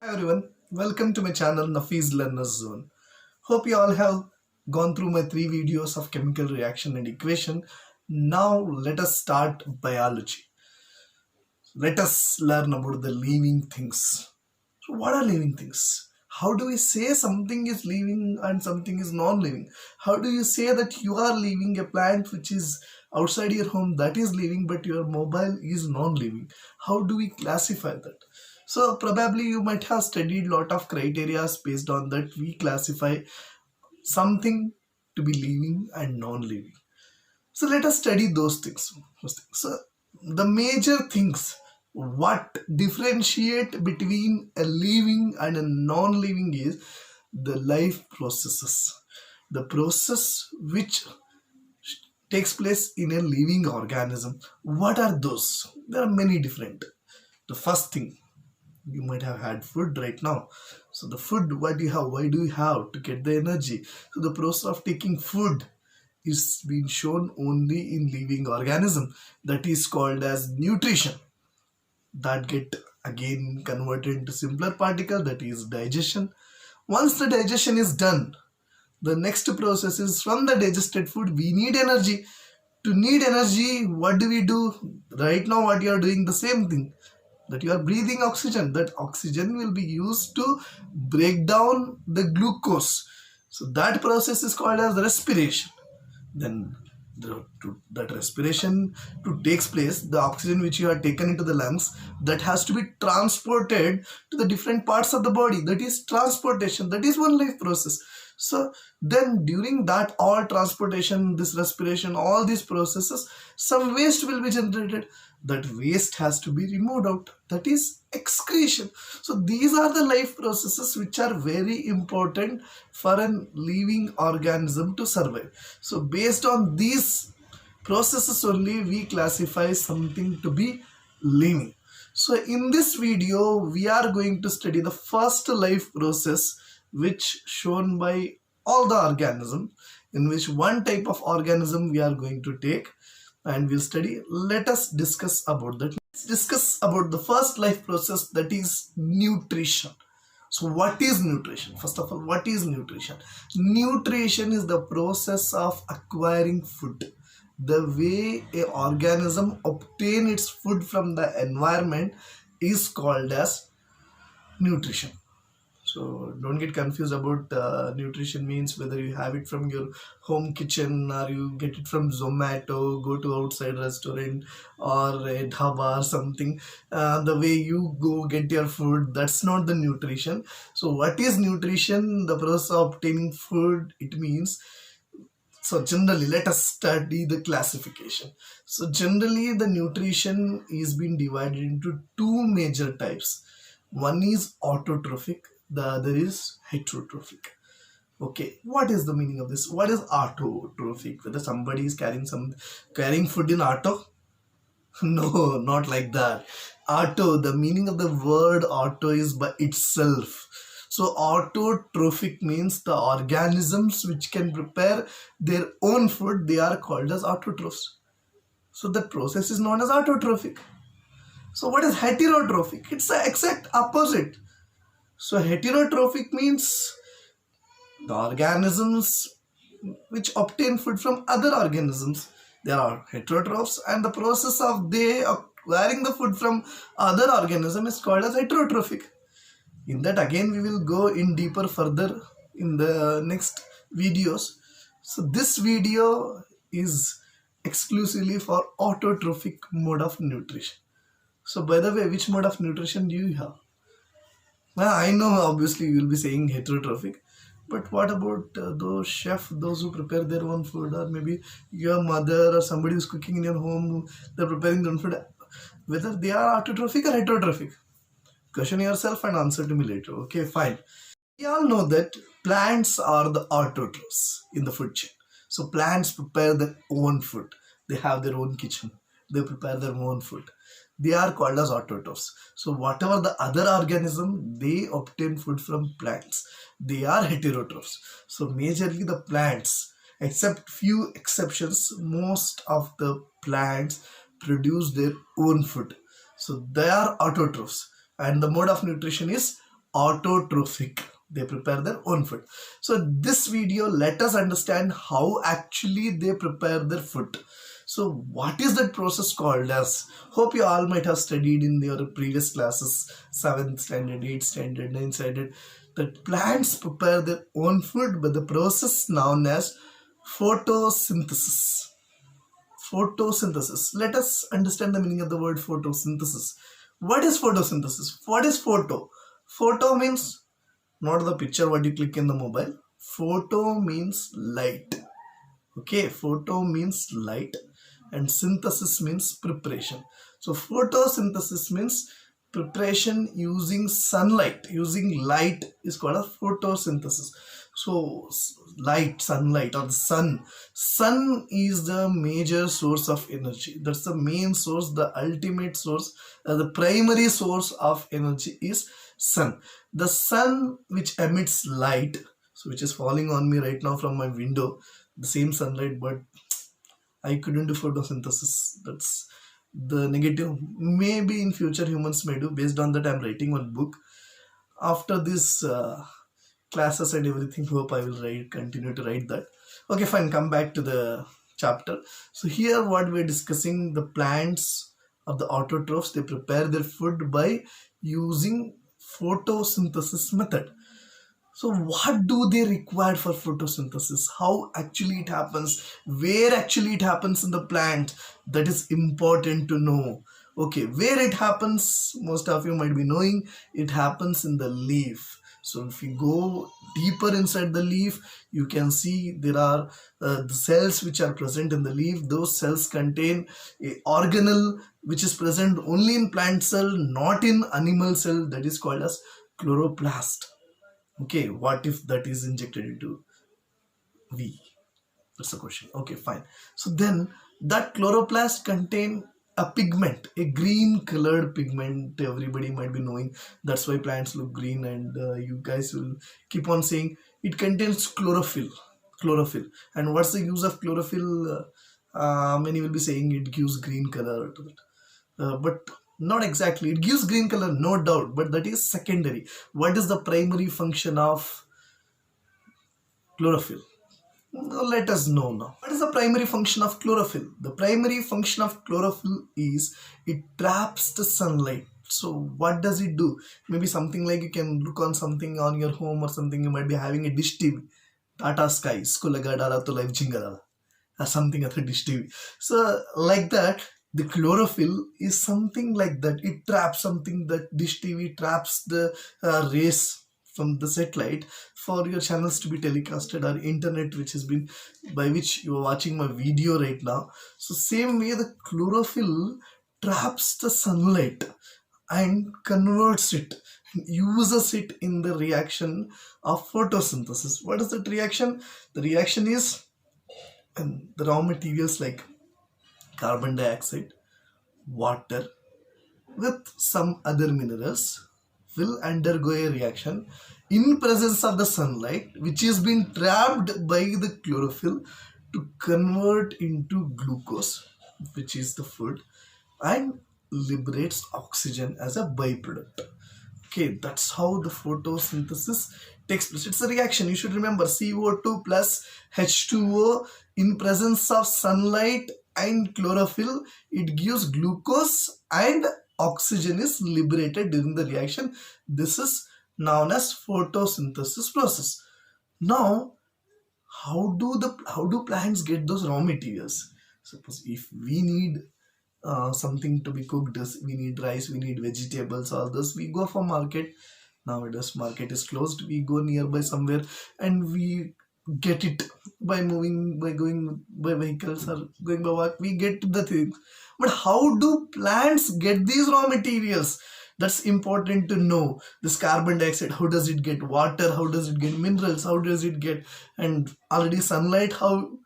Hi everyone, welcome to my channel Nafi's Learner's Zone. Hope you all have gone through my 3 videos of chemical reaction and equation. Now let us start biology. Let us learn about the living things. So what are living things? How do we say something is living and something is non-living? How do you say that you are living a plant which is outside your home that is living but your mobile is non-living? How do we classify that? So probably you might have studied lot of criteria based on that we classify something to be living and non-living. So let us study those things. So the major things what differentiate between a living and a non-living is the life processes. The process which takes place in a living organism. What are those? There are many different. The first thing, you might have had food right now. So the food, what do you have? Why do you have? To get the energy. So the process of taking food is being shown only in living organism. That is called as nutrition. That get again converted into simpler particle, that is digestion. Once the digestion is done, the next process is from the digested food we need energy. To need energy, what do we do? Right now what you are doing, the same thing, that you are breathing oxygen. That oxygen will be used to break down the glucose. So that process is called as respiration. Then that respiration to takes place, the oxygen which you have taken into the lungs, that has to be transported to the different parts of the body. That is transportation. That is one life process. So then during that all transportation, this respiration, all these processes, some waste will be generated. That waste has to be removed out. That is excretion. So these are the life processes which are very important for a living organism to survive. So based on these processes only we classify something to be living. So in this video we are going to study the first life process which shown by all the organisms, in which one type of organism we are going to take and we'll study. Let us discuss about that. Let's discuss about the first life process, that is nutrition. So what is nutrition? First of all, what is nutrition? Nutrition is the process of acquiring food. The way a organism obtain its food from the environment is called as nutrition. So don't get confused about nutrition means whether you have it from your home kitchen or you get it from Zomato, go to outside restaurant or a dhaba or something. The way you go get your food, that's not the nutrition. So what is nutrition? The process of obtaining food, it means. So generally, let us study the classification. So generally, the nutrition is being divided into two major types. One is autotrophic, the other is heterotrophic. Okay, what is the meaning of this? What is autotrophic? Whether somebody is carrying food in auto? No, not like that. Auto, the meaning of the word auto is by itself. So autotrophic means the organisms which can prepare their own food, they are called as autotrophs. So that process is known as autotrophic. So what is heterotrophic? It's the exact opposite. So heterotrophic means the organisms which obtain food from other organisms. They are heterotrophs, and the process of they acquiring the food from other organism is called as heterotrophic. In that again we will go in deeper further in the next videos. So this video is exclusively for autotrophic mode of nutrition. So by the way, which mode of nutrition do you have? Well, I know obviously you will be saying heterotrophic, but what about those chefs, those who prepare their own food, or maybe your mother or somebody who's cooking in your home, they're preparing their own food, whether they are autotrophic or heterotrophic? Question yourself and answer to me later. Okay, fine. We all know that plants are the autotrophs in the food chain. So plants prepare their own food. They have their own kitchen. They prepare their own food. They are called as autotrophs. So whatever the other organism, they obtain food from plants. They are heterotrophs. So majorly the plants, except few exceptions, most of the plants produce their own food. So they are autotrophs. And the mode of nutrition is autotrophic. They prepare their own food. So this video, let us understand how actually they prepare their food. So what is that process called as? Hope you all might have studied in your previous classes, 7th standard, 8th standard, 9th standard, that plants prepare their own food by the process known as photosynthesis. Photosynthesis. Let us understand the meaning of the word photosynthesis. What is photosynthesis? What is photo? Photo means not the picture what you click in the mobile. Photo means light. Okay, photo means light and synthesis means preparation. So photosynthesis means preparation using sunlight, using light is called a photosynthesis. So light, sunlight or the sun is the major source of energy. That's the main source, the ultimate source, the primary source of energy is sun. The sun which emits light, so which is falling on me right now from my window, the same sunlight, but I couldn't do photosynthesis. That's the negative. Maybe in future humans may do. Based on that, I'm writing one book. After this classes and everything, hope I will continue to write that. Okay, fine. Come back to the chapter. So here, what we're discussing, the plants of the autotrophs, they prepare their food by using photosynthesis method. So what do they require for photosynthesis? How actually it happens? Where actually it happens in the plant? That is important to know. Okay, where it happens, most of you might be knowing, it happens in the leaf. So if you go deeper inside the leaf, you can see there are the cells which are present in the leaf. Those cells contain a organelle which is present only in plant cell, not in animal cell, that is called as chloroplast. Okay, what if that is injected into V? That's the question. Okay, fine. So then that chloroplast contain a pigment, a green colored pigment. Everybody might be knowing. That's why plants look green, and you guys will keep on saying it contains chlorophyll. Chlorophyll. And what's the use of chlorophyll? Many will be saying it gives green color to it. But not exactly. It gives green color, no doubt, but that is secondary. What is the primary function of chlorophyll? Let us know now. What is the primary function of chlorophyll? The primary function of chlorophyll is it traps the sunlight. So what does it do? Maybe something like you can look on something on your home or something. You might be having a dish TV. Tata Sky, Skulagadara to life Jingadala. Or something other dish TV. So like that, the chlorophyll is something like that. It traps something that dish TV traps the rays from the satellite for your channels to be telecasted, or internet which has been by which you are watching my video right now. So same way the chlorophyll traps the sunlight and converts it, uses it in the reaction of photosynthesis. What is that reaction? The reaction is the raw materials like carbon dioxide, water with some other minerals will undergo a reaction in presence of the sunlight, which is being trapped by the chlorophyll to convert into glucose, which is the food, and liberates oxygen as a byproduct. Okay, that's how the photosynthesis takes place. It's a reaction. You should remember CO2 plus H2O in presence of sunlight and chlorophyll. It gives glucose and oxygen is liberated during the reaction. This is known as photosynthesis process. Now, how do plants get those raw materials? Suppose if we need something to be cooked, we need rice, we need vegetables, all this, we go for market. Nowadays market is closed, we go nearby somewhere and we get it by moving, by going by vehicles or going by walk, we get the things. But how do plants get these raw materials? That's important to know. This carbon dioxide, how does it get? Water, how does it get? Minerals, how does it get? And already sunlight, how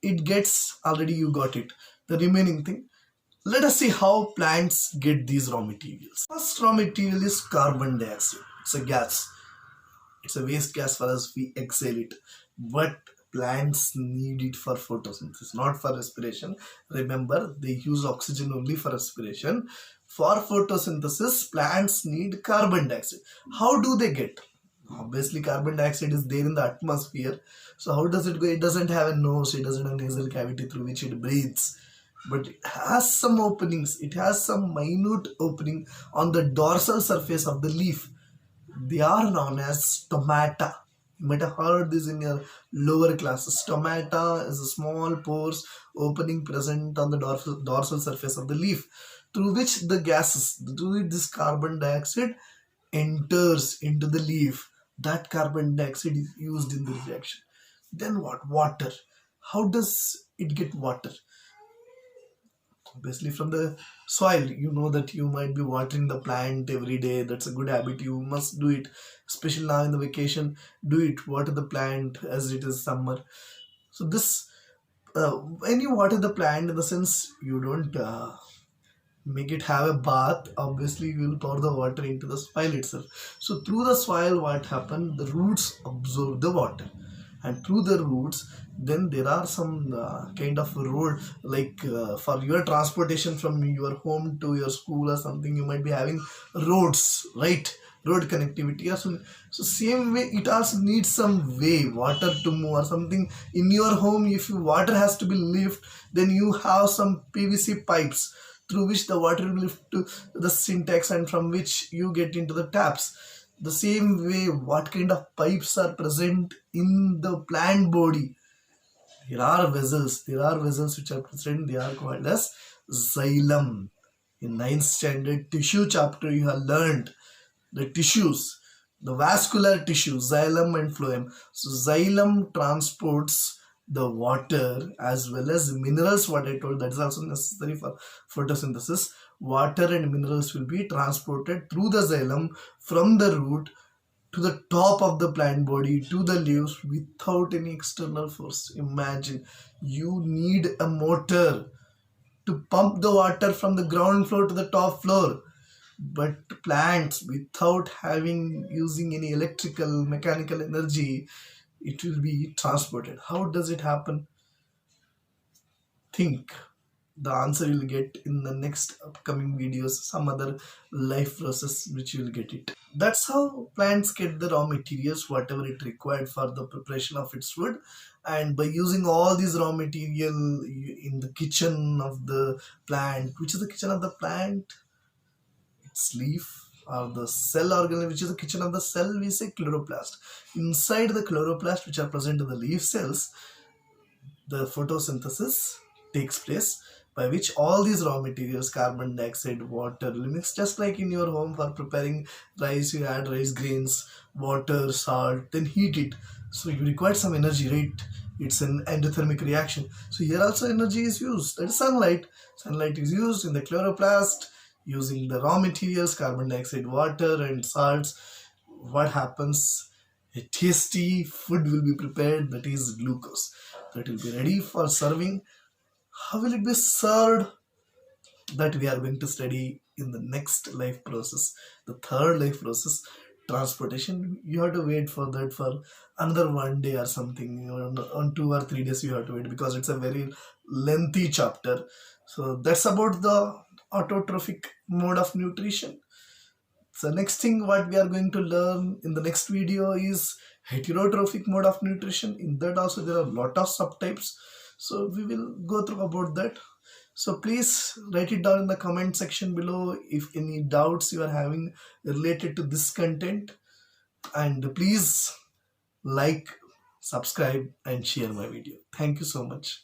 it gets, already you got it. The remaining thing, let us see how plants get these raw materials. First raw material is carbon dioxide. It's a gas. It's a waste gas for us. We exhale it. But plants need it for photosynthesis, not for respiration. Remember, they use oxygen only for respiration. For photosynthesis, plants need carbon dioxide. How do they get? Obviously, carbon dioxide is there in the atmosphere. So how does it go? It doesn't have a nose, it doesn't have a nasal cavity through which it breathes. But it has some openings. It has some minute opening on the dorsal surface of the leaf. They are known as stomata. You might have heard this in your lower classes. Stomata is a small pores opening present on the dorsal surface of the leaf, through which the gases, through which this carbon dioxide enters into the leaf. That carbon dioxide is used in the reaction. Then what? Water. How does it get water? Obviously from the soil. You know that you might be watering the plant every day. That's a good habit, you must do it, especially now in the vacation. Do it, water the plant as it is summer. So this when you water the plant, in the sense you don't make it have a bath. Obviously you will pour the water into the soil itself. So through the soil, what happened, the roots absorb the water, and through the roots, then there are some kind of road, like for your transportation from your home to your school or something, you might be having roads, right? Road connectivity. So same way, it also needs some way, water to move or something. In your home, if water has to be lifted, then you have some PVC pipes through which the water will lift to the syntax, and from which you get into the taps. The same way, what kind of pipes are present in the plant body? There are vessels. There are vessels which are present. They are called as xylem. In 9th standard tissue chapter, you have learned the tissues, the vascular tissue, xylem and phloem. So xylem transports the water as well as minerals. What I told, that is also necessary for photosynthesis. Water and minerals will be transported through the xylem from the root to the top of the plant body to the leaves without any external force. Imagine, you need a motor to pump the water from the ground floor to the top floor, but plants, without having using any electrical mechanical energy, it will be transported. How does it happen? Think. The answer you'll get in the next upcoming videos, some other life process which you'll get it. That's how plants get the raw materials, whatever it required for the preparation of its food. And by using all these raw material in the kitchen of the plant, which is the kitchen of the plant? Its leaf, or the cell organelle, which is the kitchen of the cell, we say chloroplast. Inside the chloroplast, which are present in the leaf cells, the photosynthesis takes place, by which all these raw materials, carbon dioxide, water, mix, just like in your home for preparing rice, you add rice grains, water, salt, then heat it. So you require some energy, right? It's an endothermic reaction. So here also energy is used, that is sunlight. Sunlight is used in the chloroplast, using the raw materials, carbon dioxide, water and salts. What happens? A tasty food will be prepared, that is glucose, that will be ready for serving. How will it be served? That we are going to study in the next life process, the third life process, transportation. You have to wait for that for another 1 day or something, on 2 or 3 days you have to wait, because it's a very lengthy chapter. So that's about the autotrophic mode of nutrition. So next thing what we are going to learn in the next video is heterotrophic mode of nutrition. In that also there are a lot of subtypes, so we will go through about that. So please write it down in the comment section below if any doubts you are having related to this content, and please like, subscribe and share my video. Thank you so much.